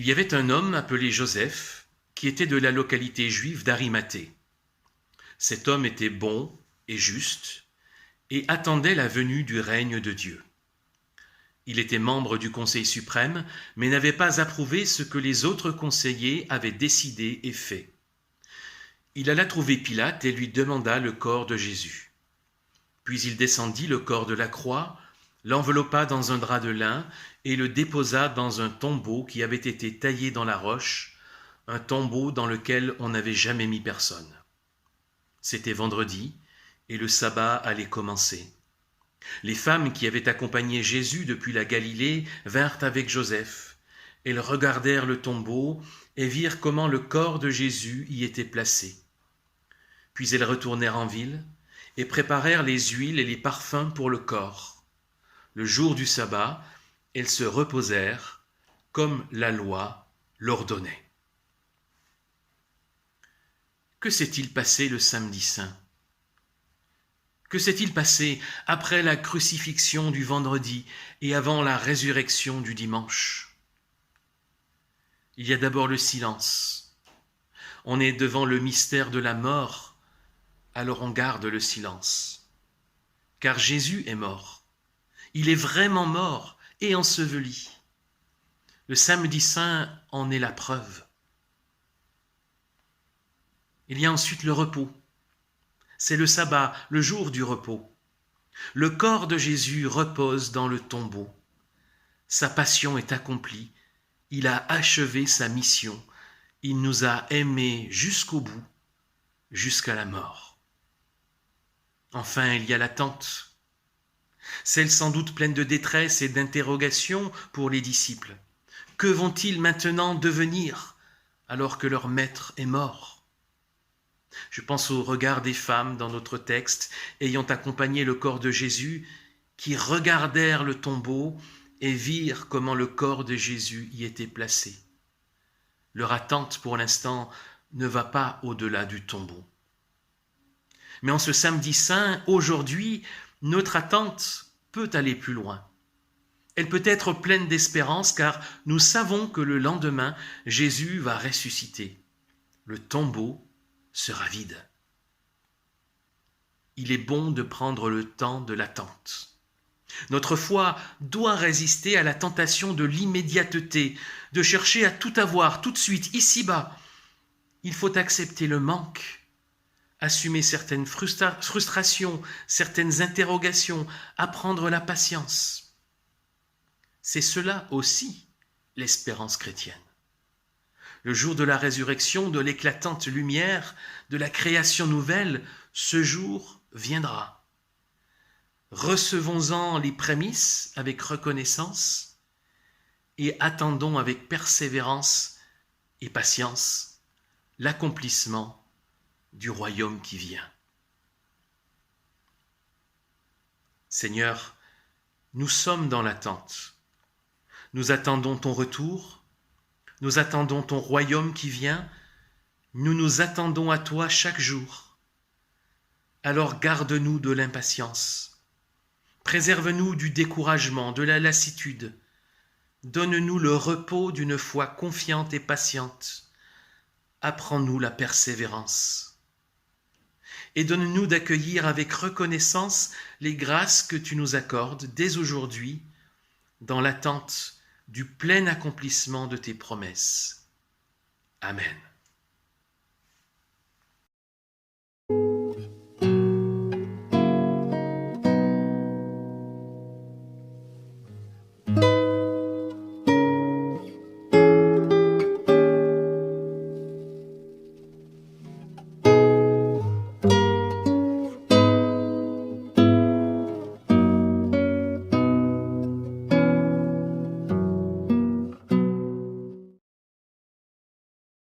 Il y avait un homme appelé Joseph qui était de la localité juive d'Arimathée. Cet homme était bon et juste et attendait la venue du règne de Dieu. Il était membre du Conseil suprême, mais n'avait pas approuvé ce que les autres conseillers avaient décidé et fait. Il alla trouver Pilate et lui demanda le corps de Jésus. Puis il descendit le corps de la croix, l'enveloppa dans un drap de lin et le déposa dans un tombeau qui avait été taillé dans la roche, un tombeau dans lequel on n'avait jamais mis personne. C'était vendredi et le sabbat allait commencer. Les femmes qui avaient accompagné Jésus depuis la Galilée vinrent avec Joseph. Elles regardèrent le tombeau et virent comment le corps de Jésus y était placé. Puis elles retournèrent en ville et préparèrent les huiles et les parfums pour le corps. Le jour du sabbat, elles se reposèrent comme la loi l'ordonnait. Que s'est-il passé le samedi saint ? Que s'est-il passé après la crucifixion du vendredi et avant la résurrection du dimanche ? Il y a d'abord le silence. On est devant le mystère de la mort, alors on garde le silence. Car Jésus est mort. Il est vraiment mort et enseveli. Le samedi saint en est la preuve. Il y a ensuite le repos. C'est le sabbat, le jour du repos. Le corps de Jésus repose dans le tombeau. Sa passion est accomplie. Il a achevé sa mission. Il nous a aimés jusqu'au bout, jusqu'à la mort. Enfin, il y a l'attente. Celle sans doute pleine de détresse et d'interrogation pour les disciples. Que vont-ils maintenant devenir alors que leur maître est mort ? Je pense au regard des femmes dans notre texte ayant accompagné le corps de Jésus, qui regardèrent le tombeau et virent comment le corps de Jésus y était placé. Leur attente pour l'instant ne va pas au-delà du tombeau. Mais en ce samedi saint, aujourd'hui, notre attente peut aller plus loin. Elle peut être pleine d'espérance car nous savons que le lendemain, Jésus va ressusciter. Le tombeau sera vide. Il est bon de prendre le temps de l'attente. Notre foi doit résister à la tentation de l'immédiateté, de chercher à tout avoir tout de suite, ici-bas. Il faut accepter le manque, assumer certaines frustrations, certaines interrogations, apprendre la patience. C'est cela aussi l'espérance chrétienne. Le jour de la résurrection, de l'éclatante lumière, de la création nouvelle, ce jour viendra. Recevons-en les prémices avec reconnaissance et attendons avec persévérance et patience l'accomplissement du royaume qui vient. Seigneur, nous sommes dans l'attente. Nous attendons ton retour. Nous attendons ton royaume qui vient, nous nous attendons à toi chaque jour. Alors garde-nous de l'impatience, préserve-nous du découragement, de la lassitude, donne-nous le repos d'une foi confiante et patiente, apprends-nous la persévérance. Et donne-nous d'accueillir avec reconnaissance les grâces que tu nous accordes dès aujourd'hui, dans l'attente du plein accomplissement de tes promesses. Amen.